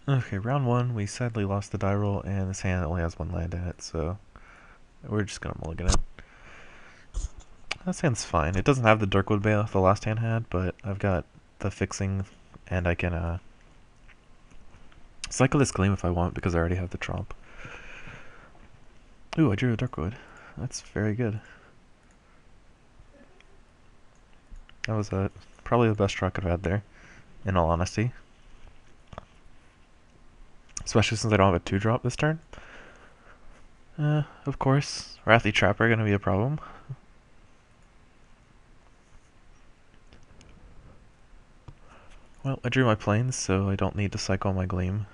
Okay, round one, we sadly lost the die roll, and this hand only has one land in it, so we're just gonna mulligan it. This hand's fine. It doesn't have the Darkwood Bale the last hand had, but I've got the fixing, and I can cycle this Gleam if I want, because I already have the Tromp. Ooh, I drew a Darkwood. That's very good. That was probably the best draw I could have had there, in all honesty. Especially since I don't have a 2-drop this turn. Of course, Wrathy Trapper gonna be a problem. Well, I drew my planes, so I don't need to cycle my Gleam.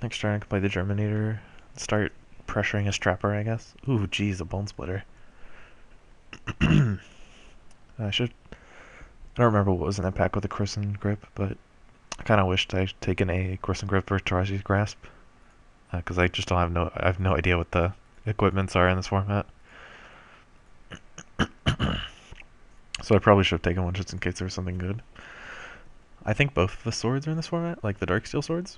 Next turn I can play the Germinator, start pressuring his Trapper, I guess. Ooh, geez, a Bone Splitter. I don't remember what was in that pack with the Christen Grip, but I kind of wished I'd taken a Christen Grip or Taraji's Grasp, because I just don't have I have no idea what the equipments are in this format. So I probably should have taken one just in case there was something good. I think both of the swords are in this format, like the Darksteel swords.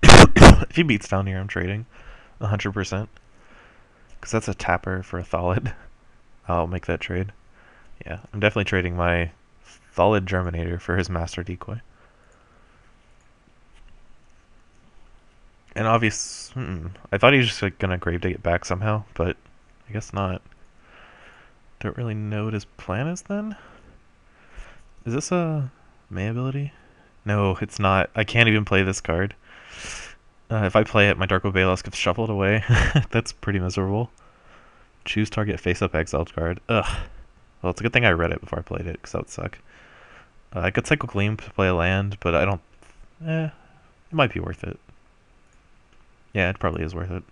If he beats down here, I'm trading 100%. Because that's a tapper for a Thalid. I'll make that trade. Yeah, I'm definitely trading my Thalid Germinator for his Master Decoy. And I thought he was just gonna Gravedigg it back somehow, but I guess not. Don't really know what his plan is then. Is this a May ability? No, it's not. I can't even play this card. If I play it, my Darkwood Balos gets shuffled away. That's pretty miserable. Choose target face-up exiled card. Ugh. Well, it's a good thing I read it before I played it, because that would suck. I could Cycle Gleam to play a land, but I don't... it might be worth it. Yeah, it probably is worth it.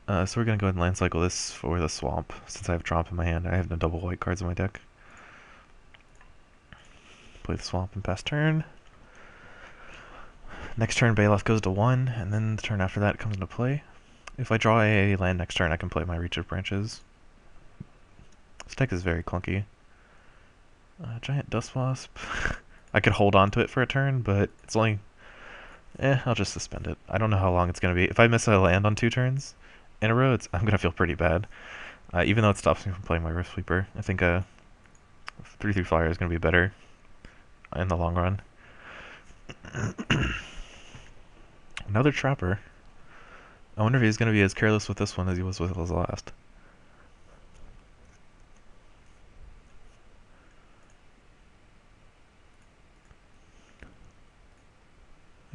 So we're going to go ahead and land cycle this for the Swamp, since I have Tromp in my hand. I have no double white cards in my deck. Play the Swamp and pass turn. Next turn, Baloth goes to 1, and then the turn after that comes into play. If I draw a land next turn, I can play my Reach of Branches. This deck is very clunky. Giant Dust Wasp. I could hold on to it for a turn, but it's only... I'll just suspend it. I don't know how long it's going to be. If I miss a land on 2 turns in a row, I'm going to feel pretty bad. Even though it stops me from playing my Rift Sweeper. I think a 3/3 flyer is going to be better in the long run. Another Trapper. I wonder if he's going to be as careless with this one as he was with his last.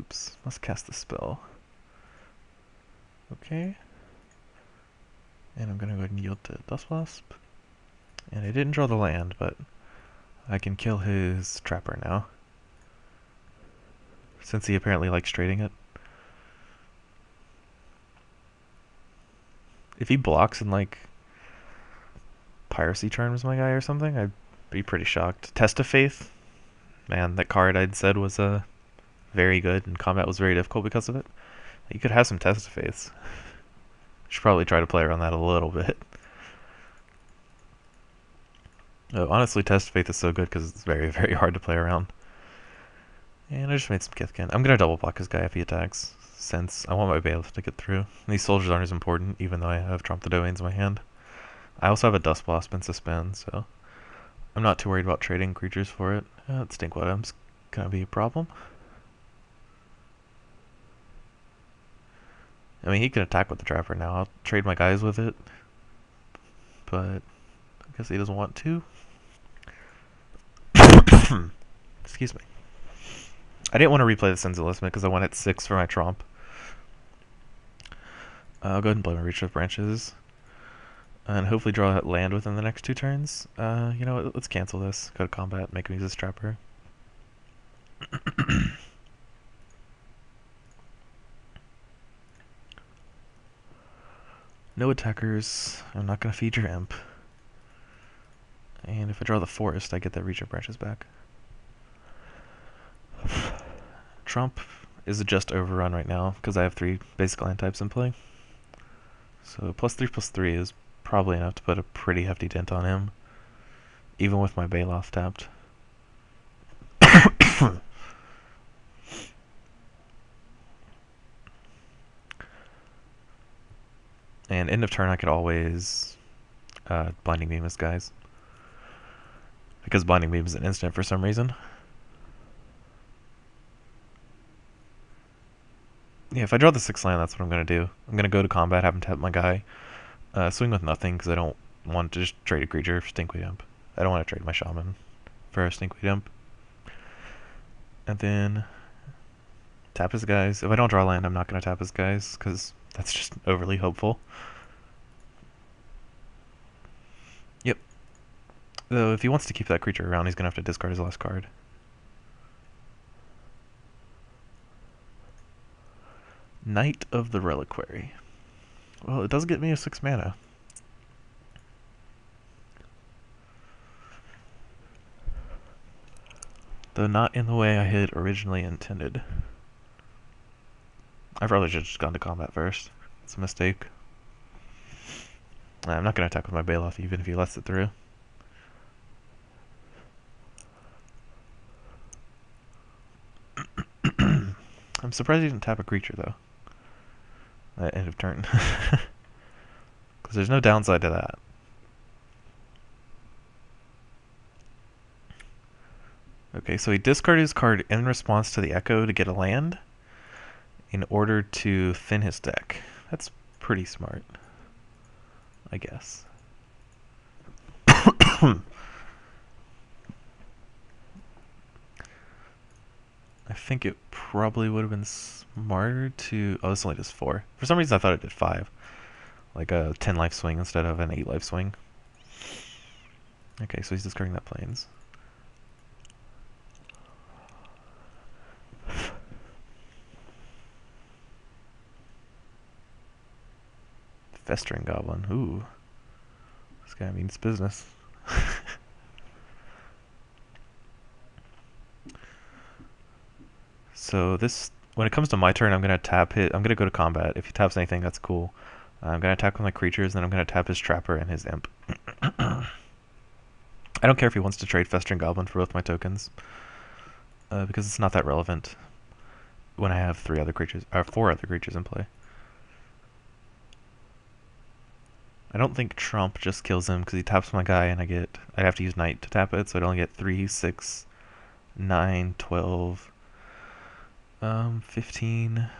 Oops, must cast the spell. Okay. And I'm going to go ahead and yield to Dust Wasp. And I didn't draw the land, but I can kill his Trapper now. Since he apparently likes trading it. If he blocks in, like, Piracy Charms my guy or something, I'd be pretty shocked. Test of Faith? Man, that card I'd said was very good, and combat was very difficult because of it. You could have some Test of Faiths. Should probably try to play around that a little bit. Oh, honestly, Test of Faith is so good because it's very, very hard to play around. And I just made some Kithkin. I'm going to double block this guy if he attacks, since I want my Bailiff to get through. These soldiers aren't as important, even though I have Tromp the Domains in my hand. I also have a Dust Wasp and Suspend, so I'm not too worried about trading creatures for it. Stinkbottom's going to be a problem. I mean, he can attack with the Trapper now. I'll trade my guys with it, but I guess he doesn't want to. Excuse me. I didn't want to replay the Sins of Lismith because I wanted 6 for my Tromp. I'll go ahead and play my Reach of Branches. And hopefully draw that land within the next 2 turns. You know what, let's cancel this. Go to combat, make him use this Trapper. No attackers. I'm not going to feed your Imp. And if I draw the Forest, I get that Reach of Branches back. Trump is just overrun right now because I have 3 basic land types in play. So +3/+3 is probably enough to put a pretty hefty dent on him, even with my Baloth tapped. And end of turn I could always Blinding Beam his guys. Because Blinding Beam is an instant for some reason. Yeah, if I draw the 6th land, that's what I'm going to do. I'm going to go to combat, have him tap my guy. Swing with nothing, because I don't want to just trade a creature for Stinkweed Imp. I don't want to trade my Shaman for a Stinkweed Imp. And then tap his guys. If I don't draw land, I'm not going to tap his guys, because that's just overly hopeful. Yep. Though, if he wants to keep that creature around, he's going to have to discard his last card. Knight of the Reliquary. Well, it does get me a 6 mana. Though not in the way I had originally intended. I probably should have just gone to combat first. It's a mistake. I'm not going to attack with my Baloth even if he lets it through. I'm surprised he didn't tap a creature though. At end of turn. Because there's no downside to that. Okay, so he discarded his card in response to the Echo to get a land in order to thin his deck. That's pretty smart, I guess. I think it probably would have been smarter to... Oh, this only does 4. For some reason I thought it did 5. Like a 10 life swing instead of an 8 life swing. Okay, so he's discarding that Plains. Festering Goblin. Ooh. This guy means business. So this, when it comes to my turn, I'm gonna tap hit. I'm gonna go to combat. If he taps anything, that's cool. I'm gonna attack with my creatures, then I'm gonna tap his Trapper and his Imp. I don't care if he wants to trade Festering Goblin for both my tokens, because it's not that relevant when I have 4 other creatures in play. I don't think Trump just kills him because he taps my guy and I'd have to use Knight to tap it, so I'd only get 3, 6, 9, 12, 15,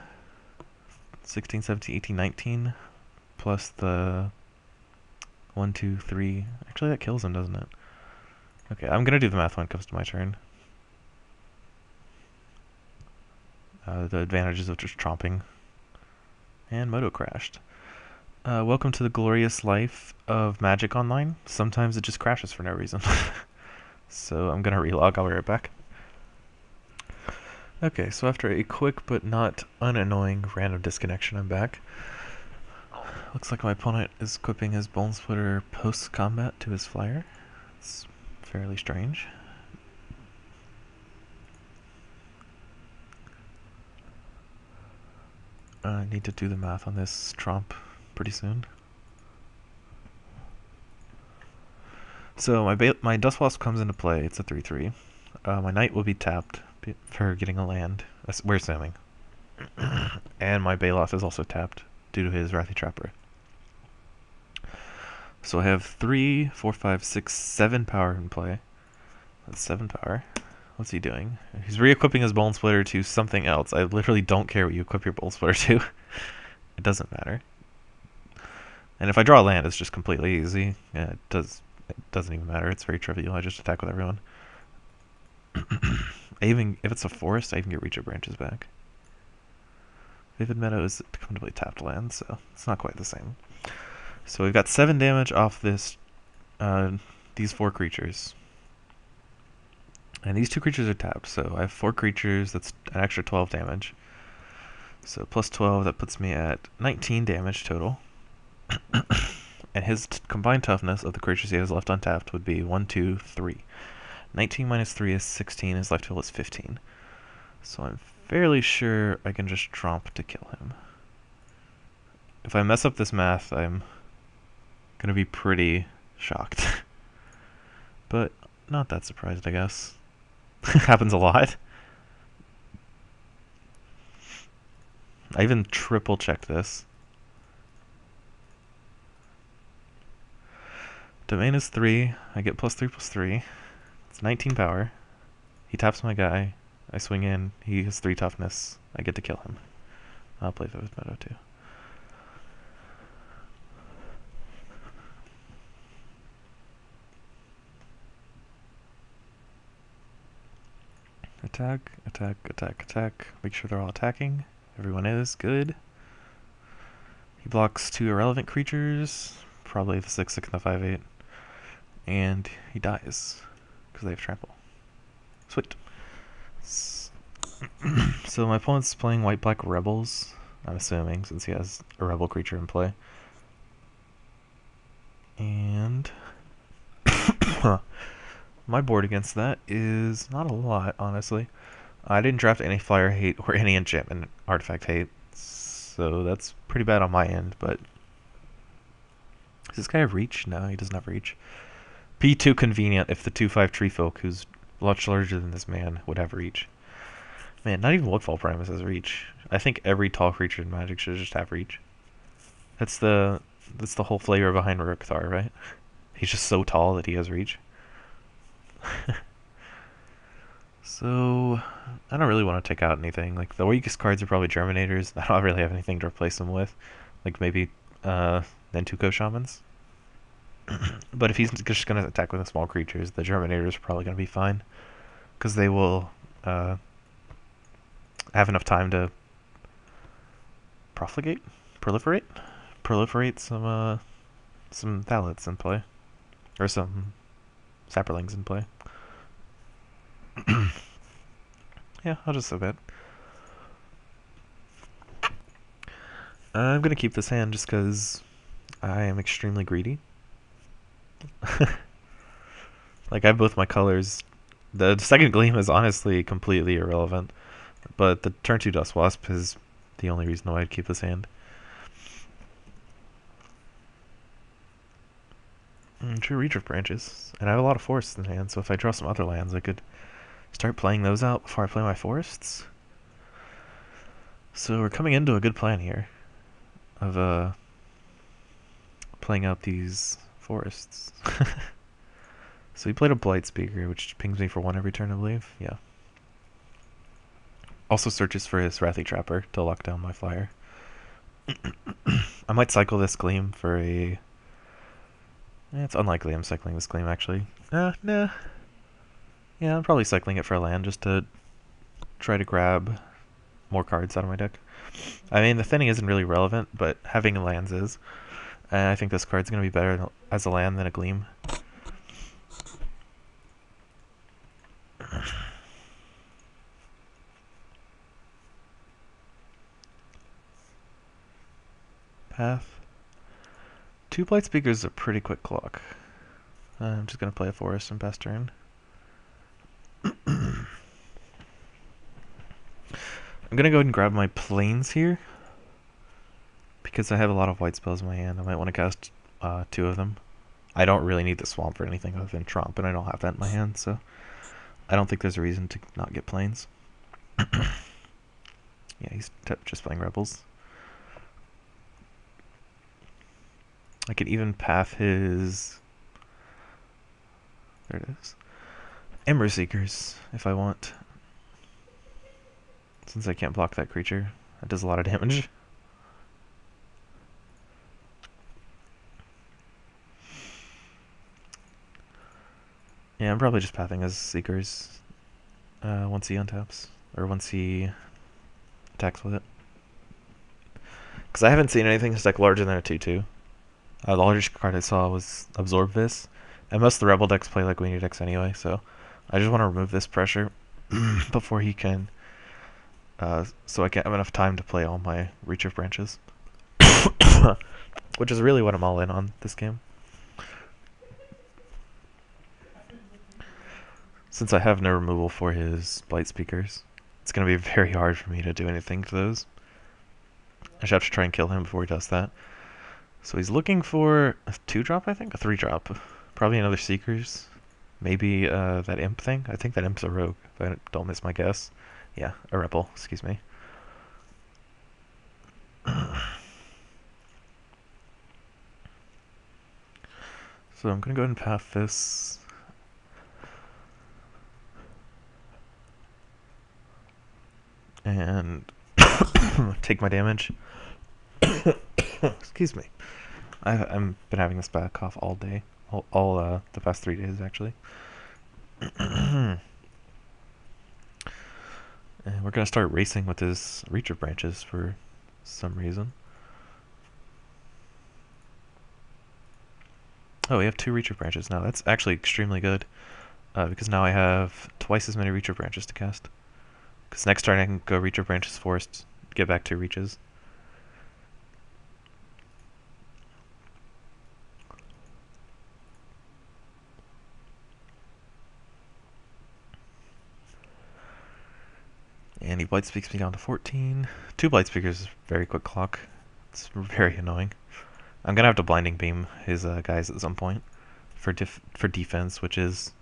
16, 17, 18, 19, plus the 1, 2, 3. Actually, that kills him, doesn't it? Okay, I'm gonna do the math when it comes to my turn. The advantages of just tromping. And Moto crashed. Welcome to the glorious life of Magic Online. Sometimes it just crashes for no reason. So I'm gonna relog, I'll be right back. Okay, so after a quick but not unannoying random disconnection, I'm back. Looks like my opponent is equipping his Bone Splitter post-combat to his flyer. It's fairly strange. I need to do the math on this Trump pretty soon. So my Dustwasp comes into play. It's a 3/3. My Knight will be tapped for getting a land. We're assuming. And my Baloth is also tapped due to his Wrathy Trapper. So I have 3, 4, 5, 6, 7 power in play. That's 7 power. What's he doing? He's re-equipping his Bone Splitter to something else. I literally don't care what you equip your Bone Splitter to. It doesn't matter. And if I draw a land, it's just completely easy. Yeah, it doesn't even matter. It's very trivial. I just attack with everyone. If it's a forest, I even get Reach of Branches back. Vivid Meadow is a completely tapped land, so it's not quite the same. So we've got 7 damage off these 4 creatures. And these 2 creatures are tapped, so I have 4 creatures, that's an extra 12 damage. So plus 12, that puts me at 19 damage total. And his combined toughness of the creatures he has left untapped would be 1, 2, 3. 19 minus 3 is 16, his life total is 15. So I'm fairly sure I can just tromp to kill him. If I mess up this math, I'm gonna be pretty shocked. But not that surprised, I guess. Happens a lot. I even triple checked this. Domain is 3. I get +3/+3. It's 19 power. He taps my guy. I swing in. He has 3 toughness. I get to kill him. I'll play that with Meadow too. Attack, attack, attack, attack. Make sure they're all attacking. Everyone is. Good. He blocks 2 irrelevant creatures. Probably the 6/6 and the 5/8. And he dies. Because they have trample. Sweet. So my opponent's playing white-black rebels, I'm assuming, since he has a rebel creature in play. And my board against that is not a lot, honestly. I didn't draft any flyer hate or any enchantment artifact hate, so that's pretty bad on my end, but... Does this guy have reach? No, he doesn't have reach. Be too convenient if the 2/5 tree folk, who's much larger than this man, would have reach. Man, not even Woodfall Primus has reach. I think every tall creature in Magic should just have reach. That's the whole flavor behind Rukthar, right? He's just so tall that he has reach. So, I don't really want to take out anything. Like, the weakest cards are probably Germinators. I don't really have anything to replace them with. Like, maybe Nentuko Shamans. But if he's just going to attack with the small creatures, the Germinators are probably going to be fine. Because they will have enough time to proliferate some Thallets in play. Or some Sapperlings in play. Yeah, I'll just submit. I'm gonna keep this hand just because I am extremely greedy. Like, I have both my colors. The second Gleam is honestly completely irrelevant, but the turn 2 Dust Wasp is the only reason why I'd keep this hand. True Reach of Branches, and I have a lot of forests in hand, so if I draw some other lands, I could start playing those out before I play my forests. So we're coming into a good plan here of playing out these forests. So he played a Blight Speaker, which pings me for 1 every turn, I believe. Yeah. Also searches for his Wrathy Trapper to lock down my flyer. I might cycle this Gleam for a... it's unlikely I'm cycling this Gleam, actually. Nah. Yeah, I'm probably cycling it for a land just to try to grab more cards out of my deck. I mean, the thinning isn't really relevant, but having lands is. And I think this card's going to be better as a land than a Gleam. Path. 2 Blight Speakers is a pretty quick clock. I'm just going to play a forest and pass turn. I'm going to go ahead and grab my planes here. Because I have a lot of white spells in my hand, I might want to cast 2 of them. I don't really need the swamp for anything other than Trump, and I don't have that in my hand, so I don't think there's a reason to not get planes. Yeah, he's just playing Rebels. I could even path his... there it is. Ember Seekers, if I want. Since I can't block that creature. That does a lot of damage. Yeah, I'm probably just pathing his Seekers once he untaps. Or once he attacks with it. Because I haven't seen anything that's like larger than a 2/2. The largest card I saw was Absorb This. And most of the Rebel decks play like Weenie decks anyway, so I just want to remove this pressure before he can, so I can have enough time to play all my Reach of Branches. Which is really what I'm all in on this game. Since I have no removal for his Blight Speakers, it's going to be very hard for me to do anything to those. I should have to try and kill him before he does that. So he's looking for a 2-drop, I think? A 3-drop. Probably another Seekers. Maybe that Imp thing? I think that Imp's a rogue, if I don't miss my guess. Yeah, a Rebel, excuse me. So I'm going to go ahead and path this. And take my damage. Excuse me. I've been having this bad cough all day. All the past 3 days, actually. And we're going to start racing with his Reacher branches for some reason. Oh, we have 2 Reacher branches now. That's actually extremely good. Because now I have twice as many Reacher branches to cast. Because next turn I can go Reacher branches forest, get back 2 reaches. And he Blight Speaks me down to 14. 2 Blight Speakers is very quick clock. It's very annoying. I'm gonna have to Blinding Beam his guys at some point for defense, which is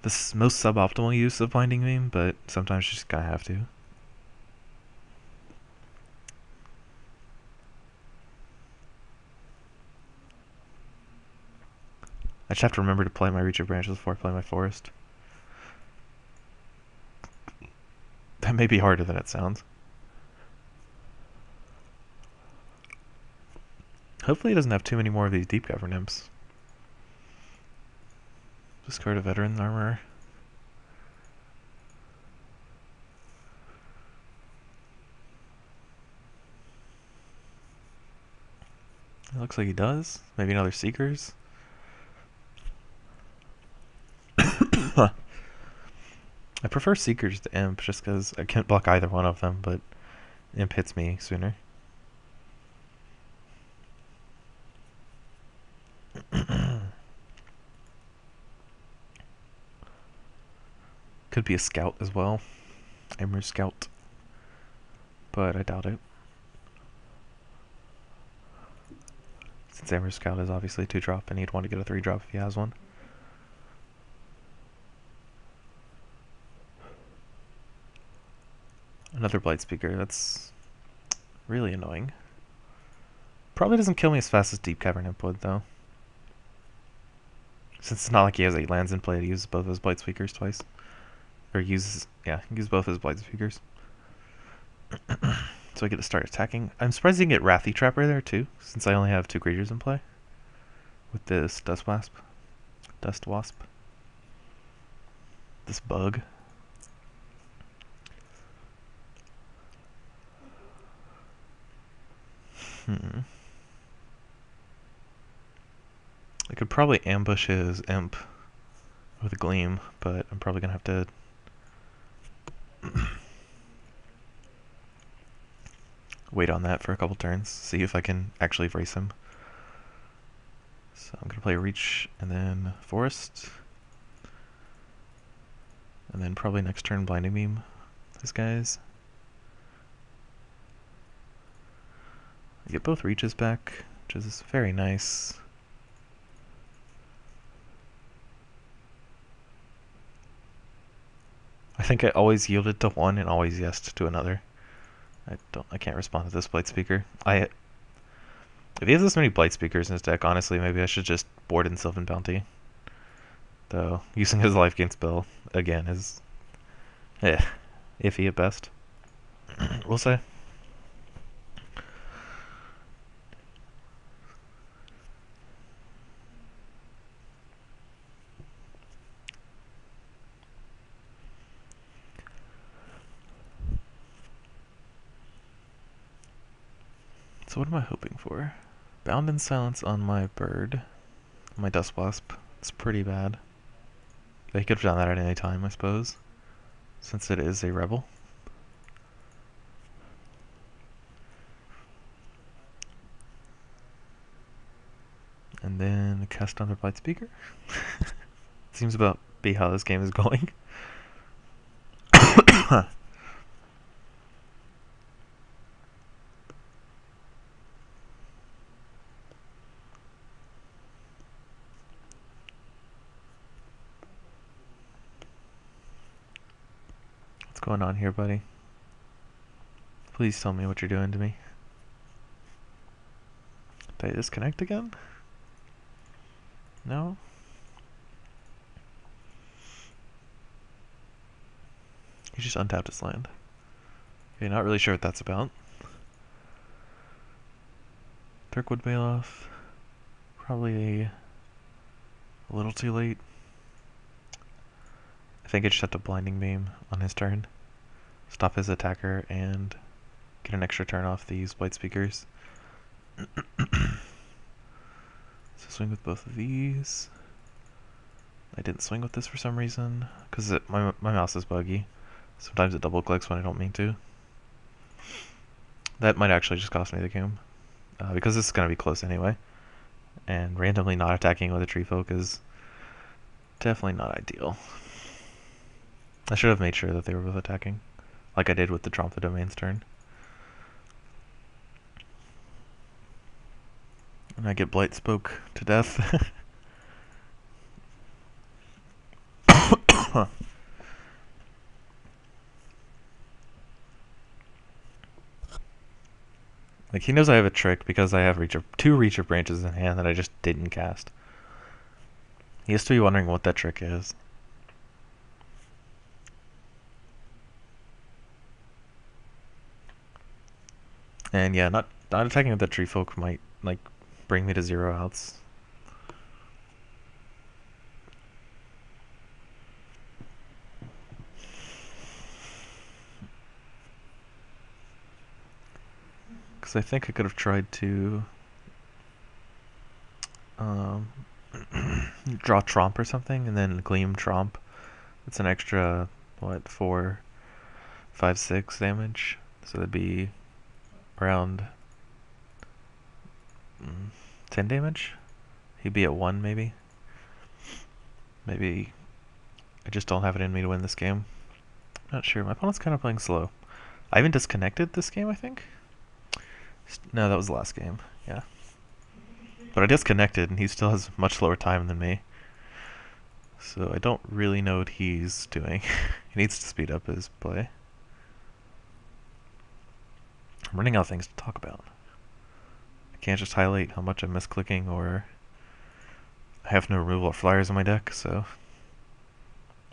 the most suboptimal use of Blinding Beam, but sometimes you just gotta have to. I just have to remember to play my Reacher branches before I play my forest. That may be harder than it sounds. Hopefully he doesn't have too many more of these Deep Cavern Imps. Discard a Veteran Armor. It looks like he does. Maybe another Seekers. I prefer Seekers to Imp just because I can't block either one of them, but Imp hits me sooner. Could be a Scout as well. Ember Scout. But I doubt it. Since Ember Scout is obviously a 2-drop and he'd want to get a 3-drop if he has one. Another Blight Speaker, that's really annoying. Probably doesn't kill me as fast as Deep Cavern Imp would, though. Since it's not like he has 8 lands in play, he uses both his Blight Speakers twice. Or uses both his Blight Speakers. So I get to start attacking. I'm surprised you can get Wrathy Trapper there, too, since I only have 2 creatures in play. With this Dust Wasp. This bug. I could probably ambush his Imp with a Gleam, but I'm probably going to have to wait on that for a couple turns, see if I can actually race him. So I'm going to play Reach and then Forest. And then probably next turn Blinding Beam these guys. I get both Reaches back, which is very nice. I think I always yielded to one and always yesed to another. I can't respond to this Blight Speaker. If he has this many Blight Speakers in his deck, honestly, maybe I should just board in Sylvan Bounty. Though, using his life gain spell, again, is iffy at best. We'll say. So what am I hoping for? Bound in Silence on my bird. My Dust Wasp. It's pretty bad. They could have done that at any time, I suppose. Since it is a rebel. And then cast another Blight Speaker. Seems about be how this game is going. What's going on here, buddy? Please tell me what you're doing to me. Did I disconnect again? No? He just untapped his land. Okay, not really sure what that's about. Turkwood Bailoff. Probably a little too late. I think I just have to Blinding Beam on his turn. Stop his attacker and get an extra turn off these white speakers. So swing with both of these. I didn't swing with this for some reason, because my mouse is buggy. Sometimes it double clicks when I don't mean to. That might actually just cost me the game, because this is going to be close anyway. And randomly not attacking with a Tree Folk is definitely not ideal. I should have made sure that they were both attacking, like I did with the Trompe the Domain's turn. And I get Blight Spoke to death. Like, he knows I have a trick because I have two Reach of Branches in hand that I just didn't cast. He has to be wondering what that trick is. And yeah, not attacking with the Tree Folk might, like, bring me to 0 outs. Because I think I could have tried to draw Trompe or something, and then Gleam Trompe. It's an extra, what, 4, 5, 6 damage. So that'd be around 10 damage. He'd be at 1, maybe. Maybe I just don't have it in me to win this game. Not sure. My opponent's kind of playing slow. I even disconnected this game, I think. No, that was the last game. Yeah. But I disconnected, and he still has much lower time than me. So I don't really know what he's doing. He needs to speed up his play. I'm running out of things to talk about. I can't just highlight how much I'm misclicking, or I have no removal or flyers in my deck, so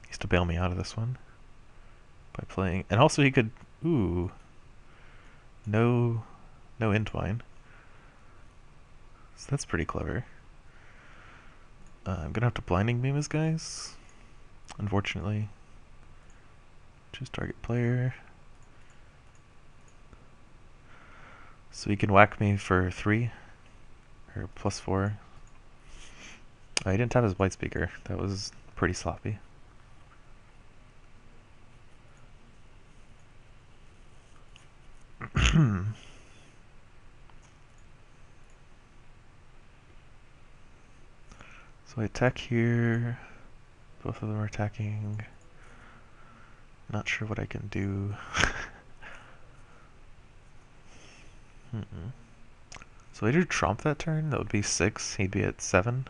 he has to bail me out of this one by playing. And also he could, ooh, no Entwine. So that's pretty clever. I'm gonna have to Blinding Beam his guys, unfortunately. Choose target player. So he can whack me for 3, or +4. Oh, he didn't tap his White Speaker. That was pretty sloppy. So I attack here. Both of them are attacking. Not sure what I can do. So I do Trompe that turn. That would be 6. He'd be at 7.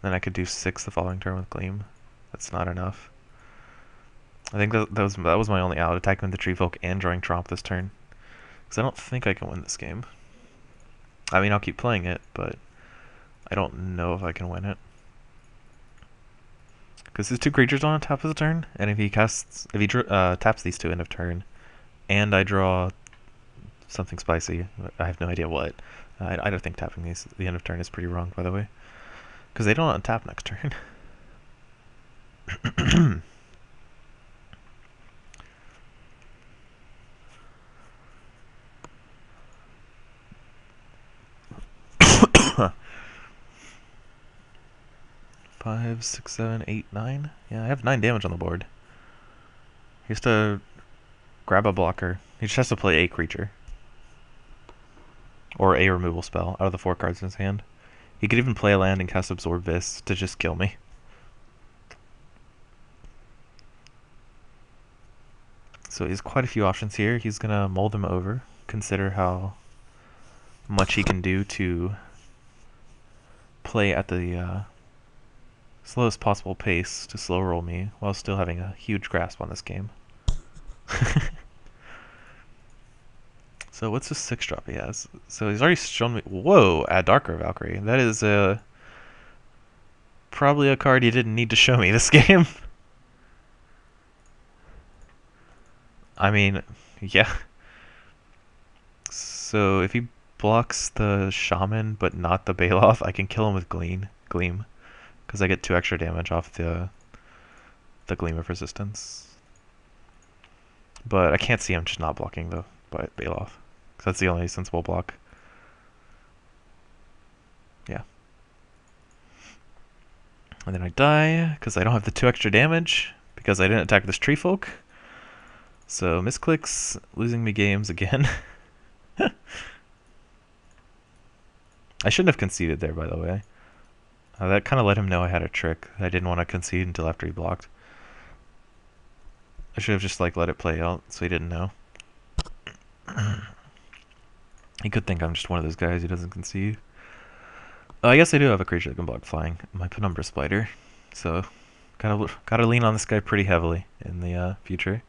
Then I could do 6 the following turn with Gleam. That's not enough. I think that was my only out, attacking with the Tree Folk and drawing Trompe this turn. Because I don't think I can win this game. I mean, I'll keep playing it, but I don't know if I can win it. Because his 2 creatures on top of the turn, and if he taps these 2 end of turn, and I draw something spicy, I have no idea what. I don't think tapping these at the end of turn is pretty wrong, by the way. Because they don't untap next turn. Five, 6, 7, 8, 9. Yeah, I have 9 damage on the board. He has to grab a blocker. He just has to play a creature. Or a removal spell out of the 4 cards in his hand. He could even play a land and cast Absorb Vis to just kill me. So he has quite a few options here. He's going to mull them over. Consider how much he can do to play at the slowest possible pace to slow roll me while still having a huge grasp on this game. So what's the 6-drop he has? So he's already shown me. Whoa, a Darker Valkyrie. That is probably a card he didn't need to show me this game. I mean, yeah. So if he blocks the Shaman but not the Baloth, I can kill him with Gleam, because I get 2 extra damage off the Gleam of Resistance. But I can't see him just not blocking the Baloth, because that's the only sensible block. Yeah. And then I die, because I don't have the 2 extra damage, because I didn't attack this Tree Folk. So misclicks, losing me games again. I shouldn't have conceded there, by the way. That kind of let him know I had a trick. I didn't want to concede until after he blocked. I should have just like let it play out so he didn't know. He could think I'm just one of those guys who doesn't concede. I guess I do have a creature that can block flying. My Penumbra Spider. So gotta lean on this guy pretty heavily in the future.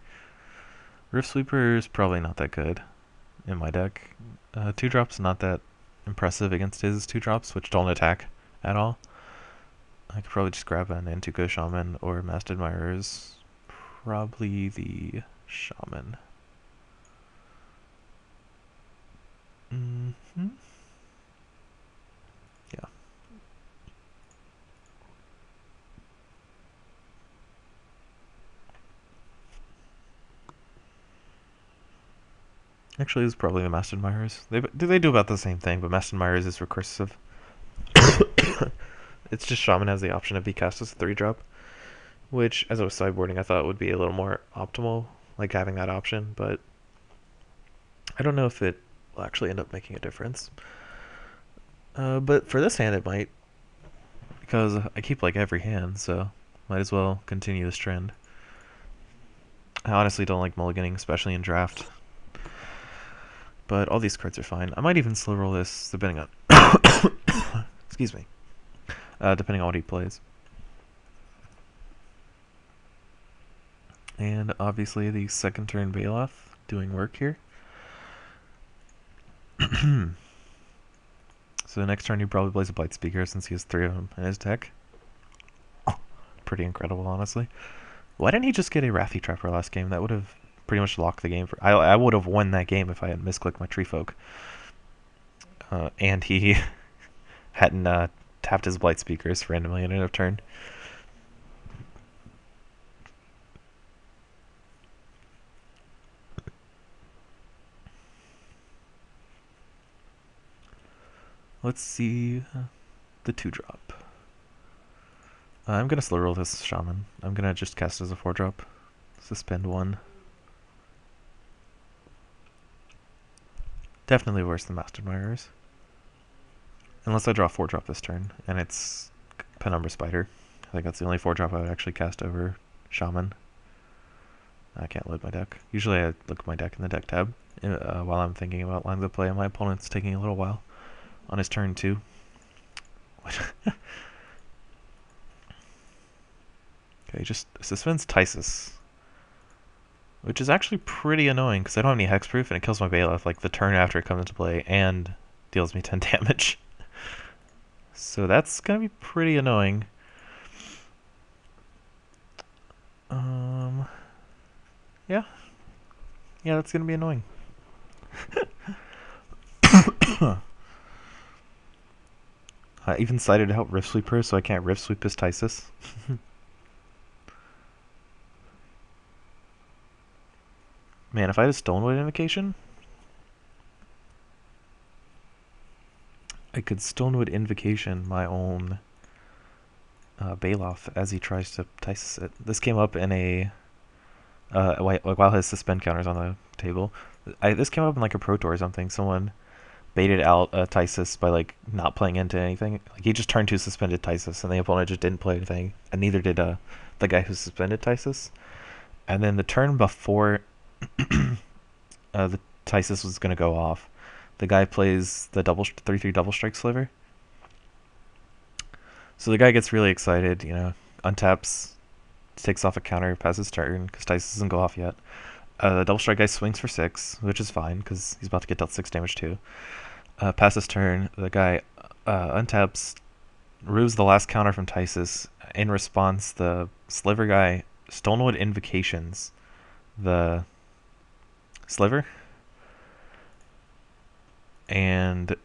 Rift Sweeper is probably not that good in my deck. 2-drops not that impressive against his 2-drops, which don't attack at all. I could probably just grab an MTGO Shaman or Masked Admirers. Probably the Shaman. Yeah. Actually, it's probably the Masked Admirers. They do about the same thing, but Masked Admirers is recursive. It's just Shaman has the option of be cast as a 3-drop, which, as I was sideboarding, I thought would be a little more optimal, like having that option, but I don't know if it will actually end up making a difference. But for this hand, it might, because I keep like every hand, so might as well continue this trend. I honestly don't like mulliganing, especially in draft. But all these cards are fine. I might even slow roll this, depending on... Excuse me. Depending on what he plays. And obviously the second turn Baloth doing work here. So the next turn he probably plays a Blight Speaker since he has 3 of them in his deck. Pretty incredible, honestly. Why didn't he just get a Wrathy Trapper last game? That would have pretty much locked the game. I would have won that game if I hadn't misclicked my Tree Folk. And he hadn't tapped his Blight Speakers randomly in end of turn. Let's see the 2-drop. I'm going to slow roll this Shaman. I'm going to just cast as a 4-drop. Suspend 1. Definitely worse than Masked Admirers. Unless I draw 4-drop this turn, and it's Penumbra Spider. I think that's the only 4-drop I would actually cast over Shaman. I can't load my deck. Usually I look at my deck in the deck tab while I'm thinking about lines of play, and my opponent's taking a little while on his turn too. Okay, just suspends Tysus, which is actually pretty annoying because I don't have any hexproof and it kills my Baloth like the turn after it comes into play and deals me 10 damage. So that's gonna be pretty annoying. Yeah, that's gonna be annoying. I even cited to help Rift Sweeper, so I can't Rift Sweep his Tysus. Man, if I had a Stonewood Invocation, I could Stonewood Invocation my own Baloth as he tries to Tysus it. This came up in a while his suspend counter's on the table. This came up in like a Pro Tour or something. Someone baited out Tysus by like not playing into anything. Like he just turned to suspended Tysus, and the opponent just didn't play anything, and neither did the guy who suspended Tysus. And then the turn before the Tysus was gonna go off, the guy plays the 3/3 double strike sliver. So the guy gets really excited, untaps, takes off a counter, passes turn because Tysus doesn't go off yet. The double strike guy swings for 6, which is fine because he's about to get dealt 6 damage too. Past his turn, the guy untaps, removes the last counter from Tysus. In response, the Sliver guy Stonewood Invocations the Sliver, and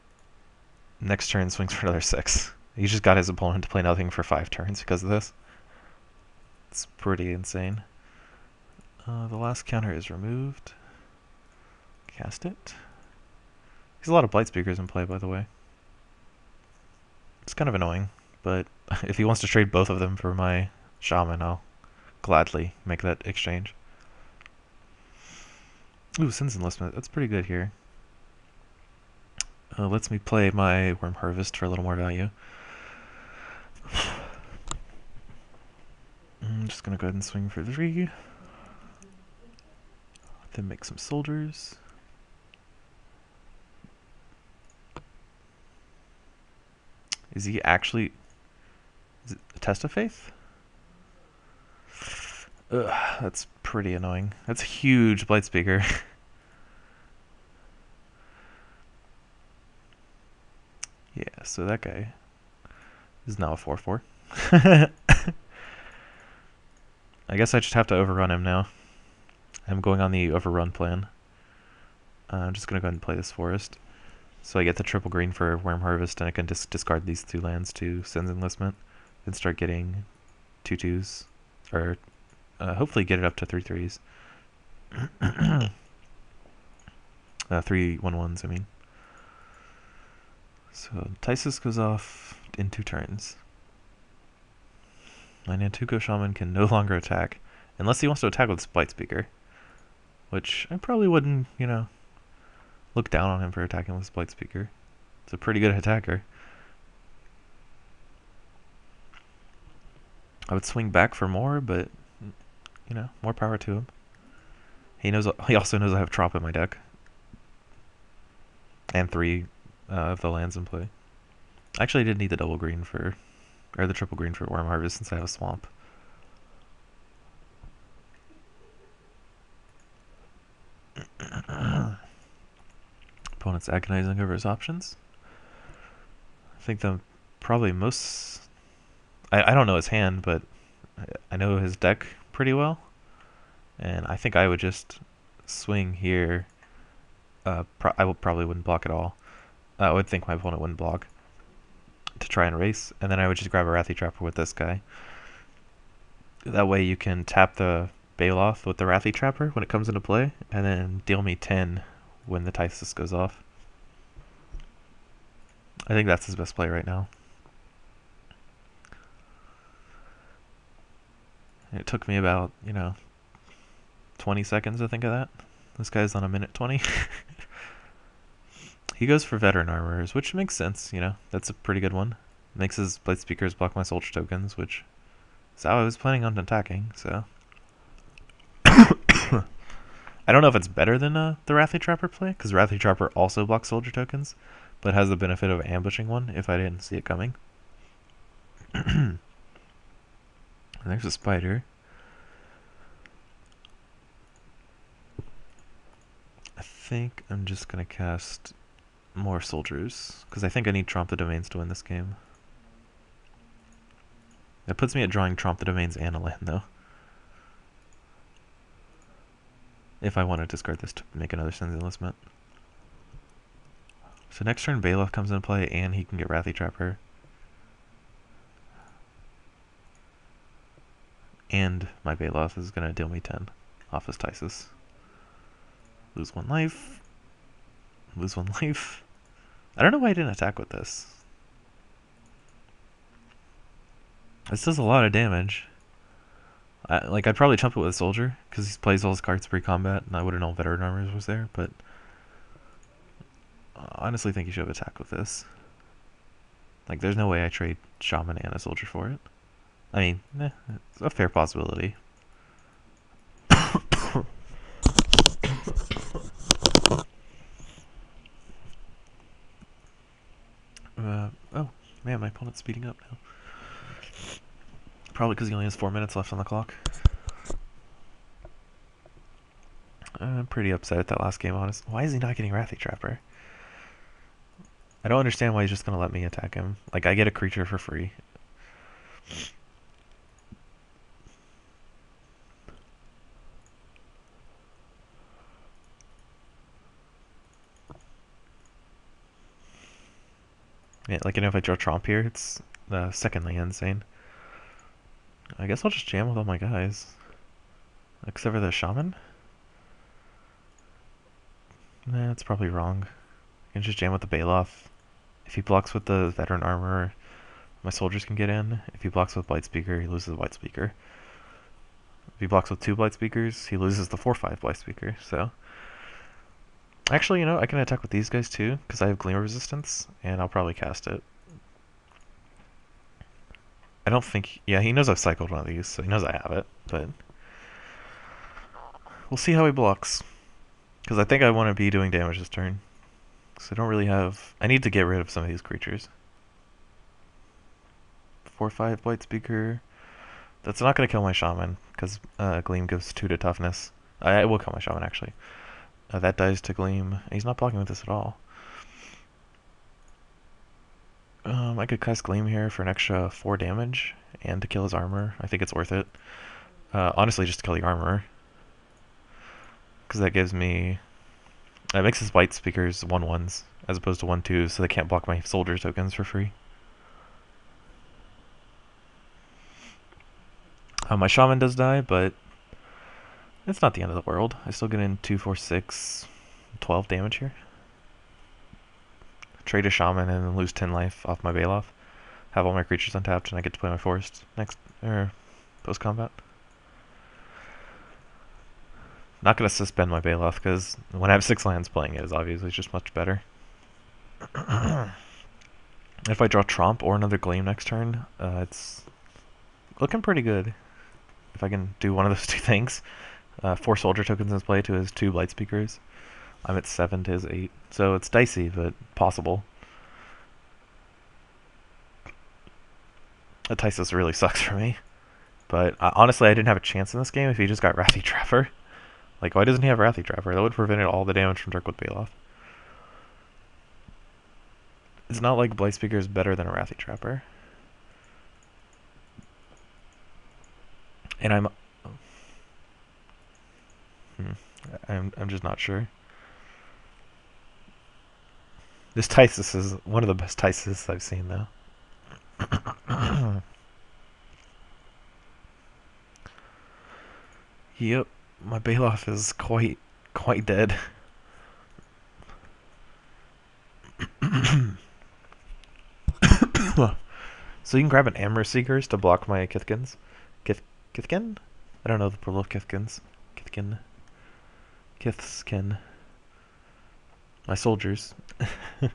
next turn swings for another 6. He just got his opponent to play nothing for 5 turns because of this. It's pretty insane. The last counter is removed. Cast it. There's a lot of Blight Speakers in play, by the way. It's kind of annoying, but if he wants to trade both of them for my Shaman, I'll gladly make that exchange. Ooh, Sin's Enlistment. That's pretty good here. Lets me play my Worm Harvest for a little more value. I'm just going to go ahead and swing for 3. Then make some soldiers. Is he actually... Is it a Test of Faith? Ugh, that's pretty annoying. That's a huge Blight Speaker. Yeah, so that guy is now a 4/4. I guess I just have to overrun him now. I'm going on the overrun plan. I'm just going to go ahead and play this forest. So I get the triple green for Worm Harvest, and I can discard these 2 lands to Sin's Enlistment and start getting 2/2s, or hopefully get it up to 3/3s. 3/1/1s, I mean. So Tysus goes off in 2 turns. My Nantuko Shaman can no longer attack, unless he wants to attack with Blight Speaker, which I probably wouldn't, look down on him for attacking with Blight Speaker. It's a pretty good attacker. I would swing back for more, but more power to him. He also knows I have Trop in my deck, and 3 of the lands in play. Actually, I did need the double green or the triple green for Worm Harvest since I have a swamp. Opponent's agonizing over his options. I think the probably most... I don't know his hand, but I know his deck pretty well. And I think I would just swing here. I probably wouldn't block at all. I would think my opponent wouldn't block to try and race. And then I would just grab a Wrathy Trapper with this guy. That way you can tap the Baloth with the Wrathy Trapper when it comes into play, and then deal me 10 when the Tysus goes off. I think that's his best play right now. It took me about, 20 seconds to think of that. This guy's on a minute 20. He goes for Veteran Armorers, which makes sense, That's a pretty good one. Makes his Blight Speakers block my Soldier tokens, which is how I was planning on attacking, so... I don't know if it's better than the Wrathy Trapper play, because Wrathy Trapper also blocks Soldier tokens, but has the benefit of ambushing one if I didn't see it coming. There's a spider. I think I'm just going to cast more soldiers, because I think I need Tromp the Domains to win this game. That puts me at drawing Tromp the Domains and a land, though. If I want to discard this to make another Sin's Enlistment. So next turn Baloth comes into play, and he can get Wrathy Trapper. And my Baloth is going to deal me 10 off his Tysus. Lose 1 life. Lose 1 life. I don't know why I didn't attack with this. This does a lot of damage. I'd probably chump it with a Soldier, because he plays all his cards pre-combat, and I would have known Veteran Armors was there, but... I honestly think you should have attacked with this. There's no way I trade Shaman and a Soldier for it. I mean, it's a fair possibility. Oh, man, my opponent's speeding up now. Probably because he only has 4 minutes left on the clock. I'm pretty upset at that last game, honest. Why is he not getting Wrathy Trapper? I don't understand why he's just gonna let me attack him. Like, I get a creature for free. Yeah, like, if I draw Tromp here, it's secondly insane. I guess I'll just jam with all my guys. Except for the Shaman? Nah, it's probably wrong. I can just jam with the Baloth. If he blocks with the Veteran Armor, my soldiers can get in. If he blocks with Blight Speaker, he loses Blight Speaker. If he blocks with 2 Blight Speakers, he loses the 4/5 Blight Speaker, so... Actually, I can attack with these guys too, because I have Gleam Resistance, and I'll probably cast it. I don't think... Yeah, he knows I've cycled one of these, so he knows I have it, but... We'll see how he blocks. Because I think I want to be doing damage this turn. Because I don't really have... I need to get rid of some of these creatures. 4/5 Blight Speaker. That's not going to kill my Shaman, because Gleam gives 2 to Toughness. I will kill my Shaman, actually. That dies to Gleam. He's not blocking with this at all. I could cast Gleam here for an extra 4 damage, and to kill his armor. I think it's worth it. Honestly, just to kill the armor. Because that gives me... It makes his Blight Speakers 1/1s, as opposed to 1/2s, so they can't block my soldier tokens for free. My Shaman does die, but it's not the end of the world. I still get in 2, 4, 6, 12 damage here. Trade a Shaman and then lose 10 life off my Baloth. Have all my creatures untapped, and I get to play my Forest next, or post-combat. Not going to suspend my Baloth, because when I have 6 lands, playing it is obviously just much better. If I draw Tromp or another Gleam next turn, it's looking pretty good. If I can do one of those 2 things. 4 soldier tokens in play to his 2 Blight Speakers. I'm at 7 to his 8. So it's dicey, but possible. Tysus really sucks for me. But honestly, I didn't have a chance in this game if he just got Wrathy Trapper. Like, why doesn't he have Wrathy Trapper? That would have prevented all the damage from Dirkwood Baloth. It's not like Blight Speaker is better than a Wrathy Trapper. And I'm just not sure. This Tysus is one of the best Tysus I've seen, though. Yep, my Baloth is quite dead. So you can grab an Amber Seekers to block my Kithkins. Kithkin? I don't know the plural of Kithkins. Kithskin. My soldiers. And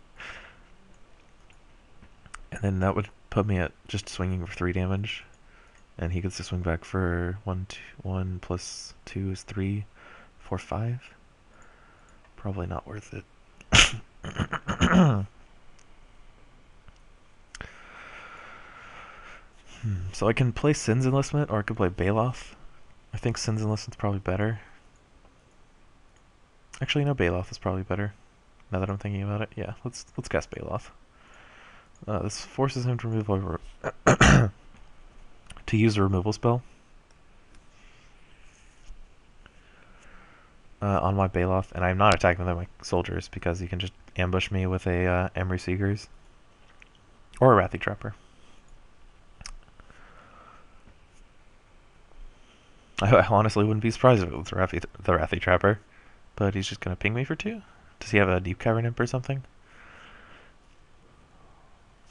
then that would put me at just swinging for 3 damage. And he gets to swing back for 1 plus 2 is 3, 4, 5. Probably not worth it. So I can play Sin's Enlistment, or I could play Baloth. I think Sin's Enlistment's probably better. Actually, no, Baloth is probably better. Now that I'm thinking about it, yeah, let's cast Baloth. This forces him to remove to use a removal spell on my Baloth, and I'm not attacking with my soldiers because he can just ambush me with a Emery Seekers or a Wrathy Trapper. I honestly wouldn't be surprised if it was the Wrathy Trapper, but he's just gonna ping me for 2. Does he have a Deep Cavern Imp or something?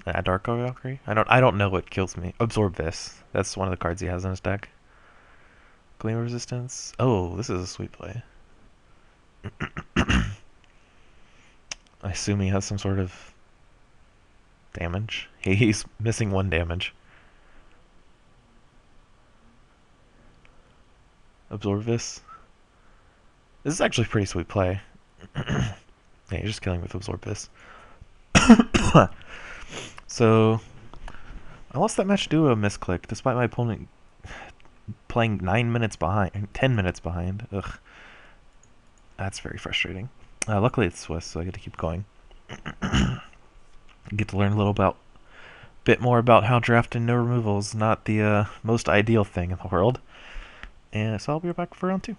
A Dark Valkyrie? I don't know what kills me. Absorb this. That's one of the cards he has in his deck. Gleam Resistance. Oh, this is a sweet play. I assume he has some sort of damage. He's missing 1 damage. Absorb this. This is actually a pretty sweet play. Yeah, you're just killing with Absorb this. So, I lost that match due to a misclick, despite my opponent playing 9 minutes behind, 10 minutes behind. Ugh. That's very frustrating. Luckily it's Swiss, so I get to keep going. Get to learn a little bit more about how drafting no removal is not the most ideal thing in the world. And so I'll be back for round 2.